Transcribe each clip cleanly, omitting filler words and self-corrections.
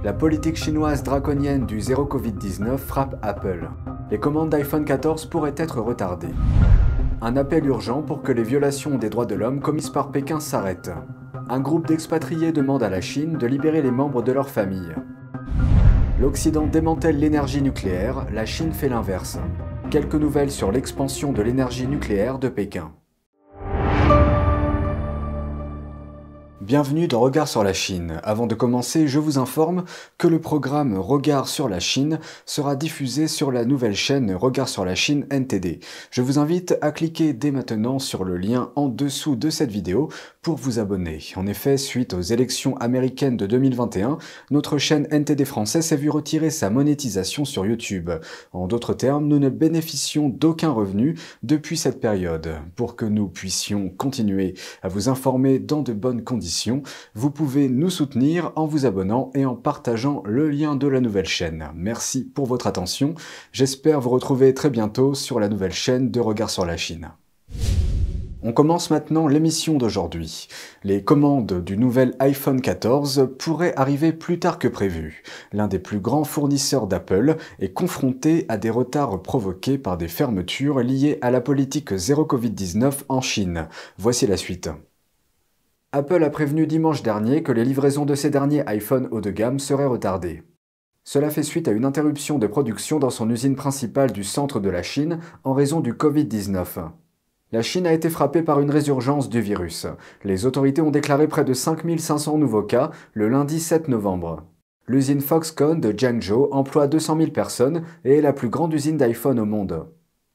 La politique chinoise draconienne du zéro Covid-19 frappe Apple. Les commandes d'iPhone 14 pourraient être retardées. Un appel urgent pour que les violations des droits de l'homme commises par Pékin s'arrêtent. Un groupe d'expatriés demande à la Chine de libérer les membres de leur famille. L'Occident démantèle l'énergie nucléaire, la Chine fait l'inverse. Quelques nouvelles sur l'expansion de l'énergie nucléaire de Pékin. Bienvenue dans Regard sur la Chine. Avant de commencer, je vous informe que le programme Regard sur la Chine sera diffusé sur la nouvelle chaîne Regard sur la Chine NTD. Je vous invite à cliquer dès maintenant sur le lien en dessous de cette vidéo pour vous abonner. En effet, suite aux élections américaines de 2021, notre chaîne NTD française s'est vue retirer sa monétisation sur YouTube. En d'autres termes, nous ne bénéficions d'aucun revenu depuis cette période. Pour que nous puissions continuer à vous informer dans de bonnes conditions, vous pouvez nous soutenir en vous abonnant et en partageant le lien de la nouvelle chaîne. Merci pour votre attention. J'espère vous retrouver très bientôt sur la nouvelle chaîne de Regard sur la Chine. On commence maintenant l'émission d'aujourd'hui. Les commandes du nouvel iPhone 14 pourraient arriver plus tard que prévu. L'un des plus grands fournisseurs d'Apple est confronté à des retards provoqués par des fermetures liées à la politique zéro Covid-19 en Chine. Voici la suite. Apple a prévenu dimanche dernier que les livraisons de ses derniers iPhone haut de gamme seraient retardées. Cela fait suite à une interruption de production dans son usine principale du centre de la Chine en raison du Covid-19. La Chine a été frappée par une résurgence du virus. Les autorités ont déclaré près de 5500 nouveaux cas le lundi 7 novembre. L'usine Foxconn de Jiangzhou emploie 200 000 personnes et est la plus grande usine d'iPhone au monde.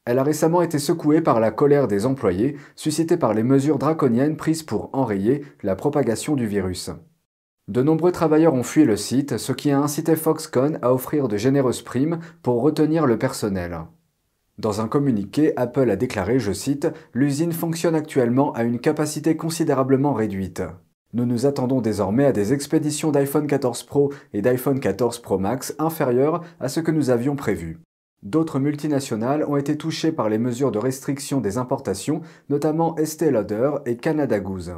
Elle a récemment été secouée par la colère des employés, suscitée par les mesures draconiennes prises pour enrayer la propagation du virus. De nombreux travailleurs ont fui le site, ce qui a incité Foxconn à offrir de généreuses primes pour retenir le personnel. Dans un communiqué, Apple a déclaré, je cite, « L'usine fonctionne actuellement à une capacité considérablement réduite. Nous nous attendons désormais à des expéditions d'iPhone 14 Pro et d'iPhone 14 Pro Max inférieures à ce que nous avions prévu. » D'autres multinationales ont été touchées par les mesures de restriction des importations, notamment Estée Lauder et Canada Goose.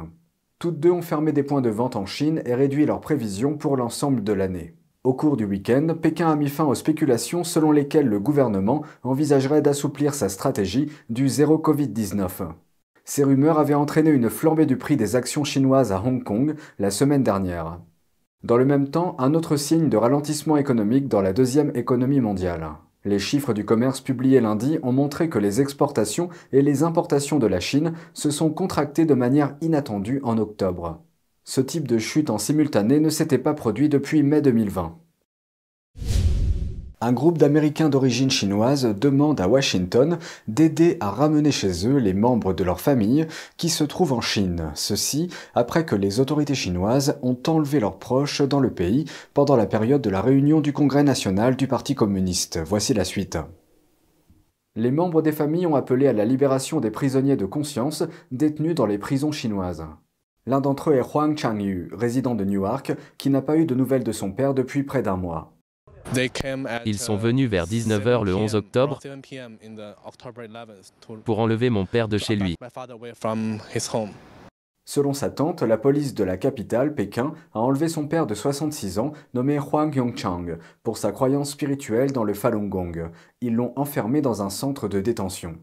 Toutes deux ont fermé des points de vente en Chine et réduit leurs prévisions pour l'ensemble de l'année. Au cours du week-end, Pékin a mis fin aux spéculations selon lesquelles le gouvernement envisagerait d'assouplir sa stratégie du zéro Covid-19. Ces rumeurs avaient entraîné une flambée du prix des actions chinoises à Hong Kong la semaine dernière. Dans le même temps, un autre signe de ralentissement économique dans la deuxième économie mondiale. Les chiffres du commerce publiés lundi ont montré que les exportations et les importations de la Chine se sont contractées de manière inattendue en octobre. Ce type de chute en simultané ne s'était pas produit depuis mai 2020. Un groupe d'Américains d'origine chinoise demande à Washington d'aider à ramener chez eux les membres de leur famille qui se trouvent en Chine. Ceci après que les autorités chinoises ont enlevé leurs proches dans le pays pendant la période de la réunion du Congrès national du Parti communiste. Voici la suite. Les membres des familles ont appelé à la libération des prisonniers de conscience détenus dans les prisons chinoises. L'un d'entre eux est Huang Changyu, résident de Newark, qui n'a pas eu de nouvelles de son père depuis près d'un mois. Ils sont venus vers 19 h le 11 octobre pour enlever mon père de chez lui. Selon sa tante, la police de la capitale, Pékin, a enlevé son père de 66 ans, nommé Huang Yongchang, pour sa croyance spirituelle dans le Falun Gong. Ils l'ont enfermé dans un centre de détention.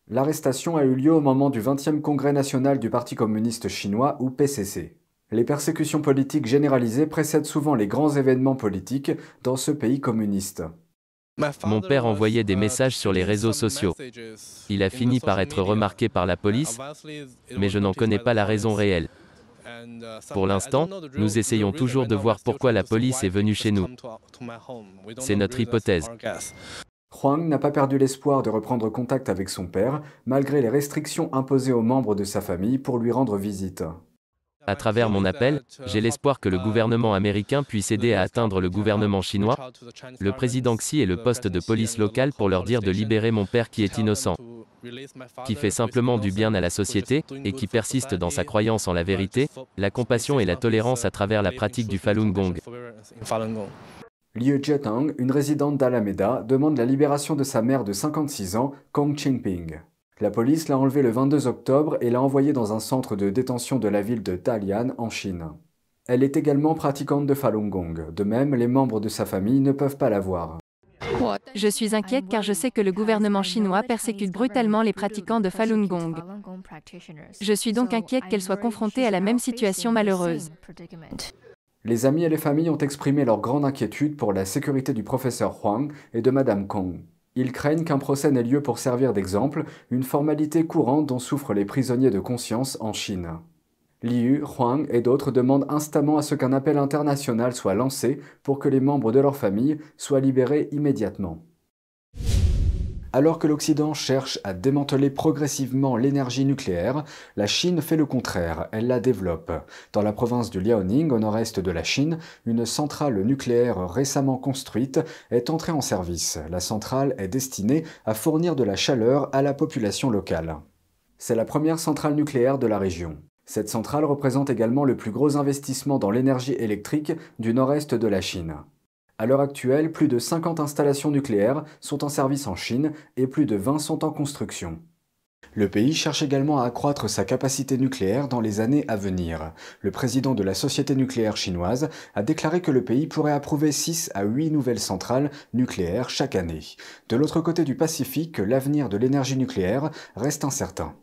L'arrestation a eu lieu au moment du 20e congrès national du Parti communiste chinois, ou PCC. Les persécutions politiques généralisées précèdent souvent les grands événements politiques dans ce pays communiste. Mon père envoyait des messages sur les réseaux sociaux. Il a fini par être remarqué par la police, mais je n'en connais pas la raison réelle. Pour l'instant, nous essayons toujours de voir pourquoi la police est venue chez nous. C'est notre hypothèse. Huang n'a pas perdu l'espoir de reprendre contact avec son père, malgré les restrictions imposées aux membres de sa famille pour lui rendre visite. À travers mon appel, j'ai l'espoir que le gouvernement américain puisse aider à atteindre le gouvernement chinois, le président Xi et le poste de police local pour leur dire de libérer mon père qui est innocent, qui fait simplement du bien à la société et qui persiste dans sa croyance en la vérité, la compassion et la tolérance à travers la pratique du Falun Gong. Liu Jietang, une résidente d'Alameda, demande la libération de sa mère de 56 ans, Kong Qingping. La police l'a enlevé le 22 octobre et l'a envoyé dans un centre de détention de la ville de Dalian en Chine. Elle est également pratiquante de Falun Gong. De même, les membres de sa famille ne peuvent pas la voir. Je suis inquiète car je sais que le gouvernement chinois persécute brutalement les pratiquants de Falun Gong. Je suis donc inquiète qu'elle soit confrontée à la même situation malheureuse. Les amis et les familles ont exprimé leur grande inquiétude pour la sécurité du professeur Huang et de Madame Kong. Ils craignent qu'un procès n'ait lieu pour servir d'exemple, une formalité courante dont souffrent les prisonniers de conscience en Chine. Liu, Huang et d'autres demandent instamment à ce qu'un appel international soit lancé pour que les membres de leur famille soient libérés immédiatement. Alors que l'Occident cherche à démanteler progressivement l'énergie nucléaire, la Chine fait le contraire, elle la développe. Dans la province du Liaoning, au nord-est de la Chine, une centrale nucléaire récemment construite est entrée en service. La centrale est destinée à fournir de la chaleur à la population locale. C'est la première centrale nucléaire de la région. Cette centrale représente également le plus gros investissement dans l'énergie électrique du nord-est de la Chine. À l'heure actuelle, plus de 50 installations nucléaires sont en service en Chine et plus de 20 sont en construction. Le pays cherche également à accroître sa capacité nucléaire dans les années à venir. Le président de la société nucléaire chinoise a déclaré que le pays pourrait approuver 6 à 8 nouvelles centrales nucléaires chaque année. De l'autre côté du Pacifique, l'avenir de l'énergie nucléaire reste incertain.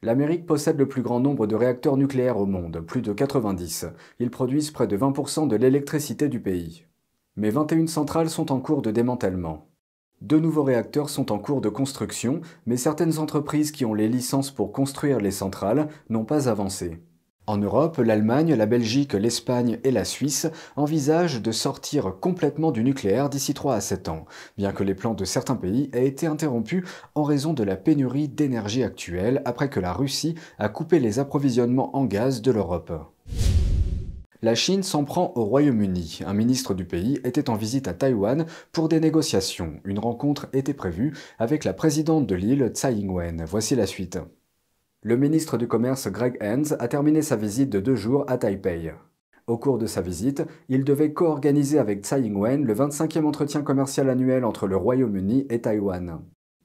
L'Amérique possède le plus grand nombre de réacteurs nucléaires au monde, plus de 90. Ils produisent près de 20% de l'électricité du pays. Mais 21 centrales sont en cours de démantèlement. 2 nouveaux réacteurs sont en cours de construction, mais certaines entreprises qui ont les licences pour construire les centrales n'ont pas avancé. En Europe, l'Allemagne, la Belgique, l'Espagne et la Suisse envisagent de sortir complètement du nucléaire d'ici 3 à 7 ans, bien que les plans de certains pays aient été interrompus en raison de la pénurie d'énergie actuelle après que la Russie a coupé les approvisionnements en gaz de l'Europe. La Chine s'en prend au Royaume-Uni. Un ministre du pays était en visite à Taïwan pour des négociations. Une rencontre était prévue avec la présidente de l'île, Tsai Ing-wen. Voici la suite. Le ministre du Commerce Greg Hands a terminé sa visite de 2 jours à Taipei. Au cours de sa visite, il devait co-organiser avec Tsai Ing-wen le 25e entretien commercial annuel entre le Royaume-Uni et Taïwan.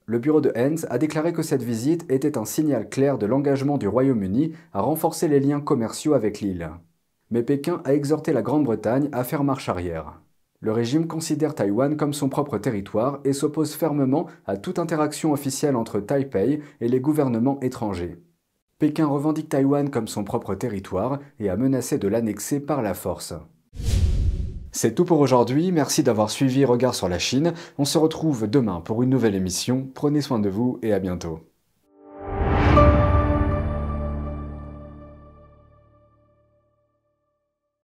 Le bureau de Hands a déclaré que cette visite était un signal clair de l'engagement du Royaume-Uni à renforcer les liens commerciaux avec l'île. Mais Pékin a exhorté la Grande-Bretagne à faire marche arrière. Le régime considère Taïwan comme son propre territoire et s'oppose fermement à toute interaction officielle entre Taipei et les gouvernements étrangers. Pékin revendique Taïwan comme son propre territoire et a menacé de l'annexer par la force. C'est tout pour aujourd'hui, merci d'avoir suivi Regard sur la Chine. On se retrouve demain pour une nouvelle émission. Prenez soin de vous et à bientôt.